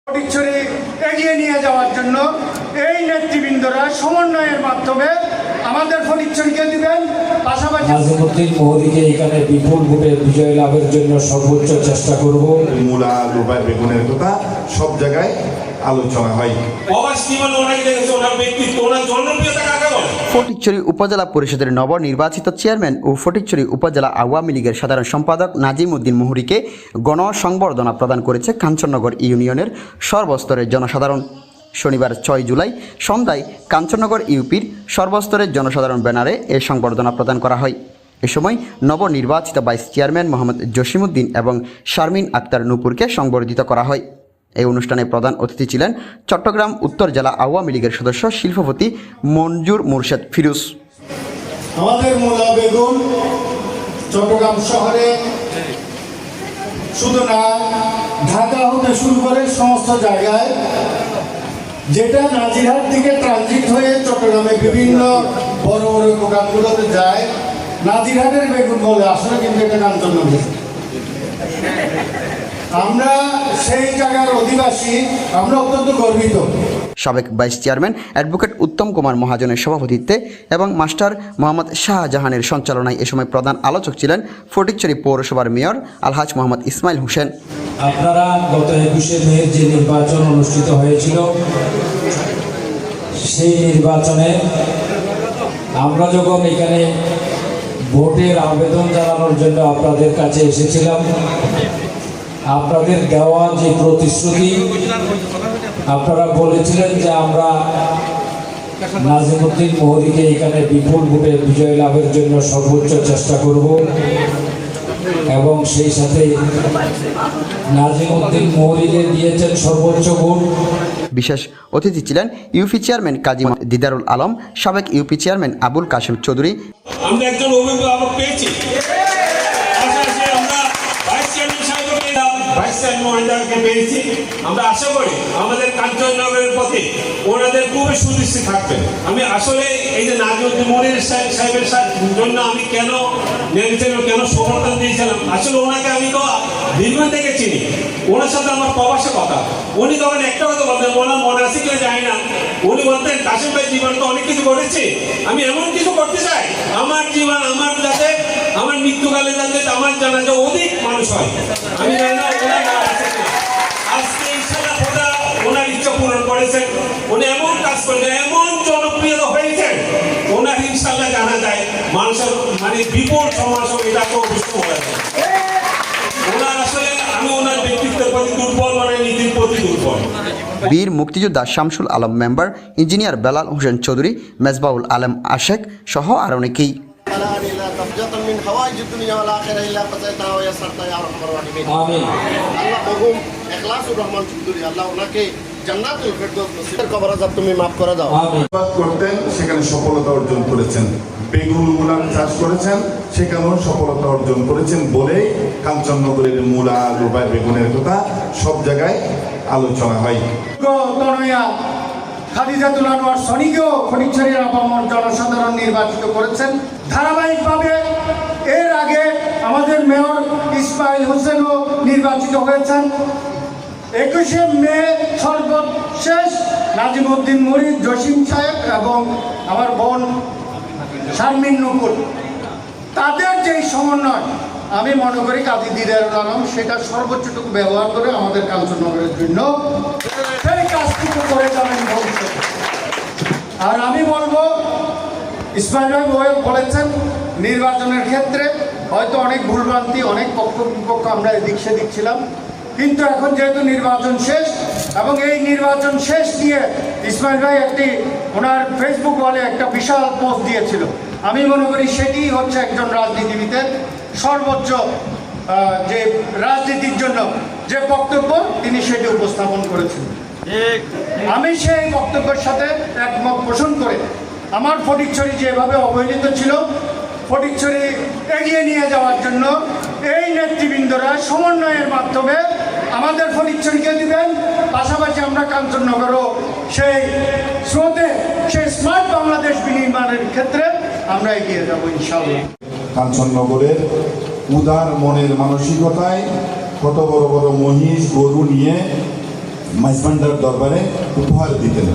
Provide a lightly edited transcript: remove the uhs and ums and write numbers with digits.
ফটিকছড়ি এগিয়ে নিয়ে যাওয়ার জন্য এই নেতৃবৃন্দরা সমন্বয়ের মাধ্যমে আমাদের ফটিকছড়িকে দিবেন। পাশাপাশি নাজিমউদ্দিন মোহরীকে এখানে বিপুল ভোটে বিজয় লাভের জন্য সর্বোচ্চ চেষ্টা করব। মূলা রূপায় বেগুনের কথা সব জায়গায় আলোচনা হয়। ফটিকছড়ি উপজেলা পরিষদের নবনির্বাচিত চেয়ারম্যান ও ফটিকছড়ি উপজেলা আওয়ামী লীগের সাধারণ সম্পাদক নাজিমউদ্দিন মোহরীকে গণসংবর্ধনা প্রদান করেছে কাঞ্চননগর ইউনিয়নের সর্বস্তরের জনসাধারণ। শনিবার 6 জুলাই সন্ধ্যায় কাঞ্চননগর ইউপির সর্বস্তরের জনসাধারণ ব্যানারে এ সংবর্ধনা প্রদান করা হয়। এ সময় নবনির্বাচিত ভাইস চেয়ারম্যান মোহাম্মদ জসিমউদ্দিন এবং শারমিন আক্তার নূপুরকে সংবর্ধিত করা হয়। এই অনুষ্ঠানে প্রধান অতিথি ছিলেন চট্টগ্রাম উত্তর জেলা আওয়ামী লীগের সদস্য শিল্পপতি মঞ্জুর মোর্শেদ ফিরোজ। আমাদের মূলা বেগুন চট্টগ্রাম শহরে শুধু না, ঢাকা হতে শুরু করে সমস্ত জায়গায়, যেটা নাজিরহাট থেকে ট্রানজিট হয়ে চট্টগ্রামে বিভিন্ন বড় বড় দোকানগুলোতে যায়, নাজিরহাটের বেগুন বলে, আসলে কিন্তু এটা কাঞ্চননগর। আমরা সেই জায়গার অধিবাসী, আমরা অত্যন্ত গর্বিত। সাবেক vice chairman advocate Uttam Kumar মহাজনের সভাপতিত্বে এবং মাস্টার মোহাম্মদ শাহজাহানের সঞ্চালনায় এ সময় প্রধান আলোচক ছিলেন ফটিকছড়ি পৌরসভার মেয়র আলহাজ মোহাম্মদ ইসমাইল হোসেন। আপনারা গত 21শে মে যে নির্বাচন অনুষ্ঠিত হয়েছিল, সেই নির্বাচনে আমরা যখন এখানে ভোটের আবেদন জানানোর জন্য আপনাদের কাছে এসেছিলাম, আপনাদের দেওয়া যে প্রতিশ্রুতি, আপনারা বলেছিলেন যে আমরা নাজিমউদ্দিন মোহরীকে এখানে বিপুল ভোটে বিজয় লাভের জন্য সর্বোচ্চ চেষ্টা করব এবং সেই সাথে নাজিমউদ্দিন মোহরীকে দিয়েছেন সর্বোচ্চ ভোট। বিশেষ অতিথি ছিলেন ইউপি চেয়ারম্যান কাজী দিদারুল আলম, সাবেক ইউপি চেয়ারম্যান আবুল কাশেম চৌধুরী। আমরা একজন অভিভাবক পেয়েছি, আমরা আশা করি আমাদের কাঞ্চননগরের পথে ওনাদের খুবই সুদৃষ্টি থাকবেন। আমি আসলে এই যে নাজিমউদ্দিন মোহরী সাহেবের জন্য আমি কেন নেমেছিলাম, কেন সমর্থন দিয়েছিলাম, আসলে ওনাকে আমি তো দীর্ঘ থেকে চিনি, ওনার সাথে আমার প্রবাসে কথা। উনি তখন একটা কথা বলতেন, ওনার মনে আছে কেউ যায় না, উনি বলতেন কাশিম ভাই জীবন তো অনেক কিছু করেছে, আমি এমন কিছু করতে চাই আমার জীবন, আমার যাতে আমার মৃত্যুকালে যাতে আমার জানা যে অধিক মানুষ হয়। আমি জানি না আজকে ইনশাআল্লাহ খোদা ওনার ইচ্ছা পূরণ করেছেন, উনি এমন কাজ করেছেন, এমন জনপ্রিয় হয়েছেন, ওনার ইনশাআল্লাহ জানা যায় মানুষের মানে বিপুল সমাজ এটা তো অবশ্য হয়েছে। ওনার আসলে আমি ওনার ব্যক্তিত্বের প্রতি দুর্বল, মানে নীতির প্রতি দুর্বল। বীর মুক্তিযোদ্ধা শামসুল আলম মেম্বার, ইঞ্জিনিয়ার বেলাল হোসেন চৌধুরী, মেজবাউল আলম আশেক সহ আর অনেকেই। করতেন, সেখানে সফলতা অর্জন করেছেন। বেগুন মূলার চাষ করেছেন, সেখানেও সফলতা অর্জন করেছেন বলেই কাঞ্চননগরের মূলা রূপায় বেগুনের কথা সব জায়গায় আলোচনা হয়। খাদিজাতুল আনোয়ার সনিকেও ফটিকছড়ির আপামর জনসাধারণ নির্বাচিত করেছেন। ধারাবাহিকভাবে এর আগে আমাদের মেয়র ইসমাইল হোসেনও নির্বাচিত হয়েছেন। 21শে মে সর্বশেষ নাজিমউদ্দিন মোহরী, জসিম সাহেব এবং আমার বোন শারমিন নূপুর, তাদের যেই সমন্বয়, আমি মনে করি কাজী দিদারুল আলম সেটা সর্বোচ্চটুকু ব্যবহার করে আমাদের কাঞ্চননগরের জন্য সেই কাজটুকু করে যাবেন ভবিষ্যতে। আর আমি বলবো, ইসমাইল ভাই বলেছেন নির্বাচনের ক্ষেত্রে হয়তো অনেক ভুলভ্রান্তি, অনেক পক্ষ বিপক্ষ আমরা এদিক সেদিক ছিলাম, কিন্তু এখন যেহেতু নির্বাচন শেষ এবং এই নির্বাচন শেষ দিয়ে ইসমাইল ভাই একটি ওনার ফেসবুক ওয়ালে একটা বিশাল পোস্ট দিয়েছিল। আমি মনে করি সেটি হচ্ছে একজন রাজনীতিবিদের সর্বোচ্চ যে রাজনীতির জন্য যে বক্তব্য তিনি সেটি উপস্থাপন করেছেন। আমি সেই বক্তব্যের সাথে একমত পোষণ করে আমার ফটিকছড়ি যেভাবে অবহেলিত ছিল, ফটিকছড়ি এগিয়ে নিয়ে যাওয়ার জন্য এই নেতৃবৃন্দরা সমন্বয়ের মাধ্যমে আমাদের ফটিকছড়িকে দিবেন। পাশাপাশি আমরা কাঞ্চননগরও সেই স্রোতে, সেই স্মার্ট বাংলাদেশ বিনির্মাণের ক্ষেত্রে আমরা এগিয়ে যাব ইনশাআল্লাহ। কাঞ্চননগরের উদার মনের মানসিকতায় কত বড় বড় মহিষ গরু নিয়ে মাইজভান্ডার দরবারে উপহার দিতেন।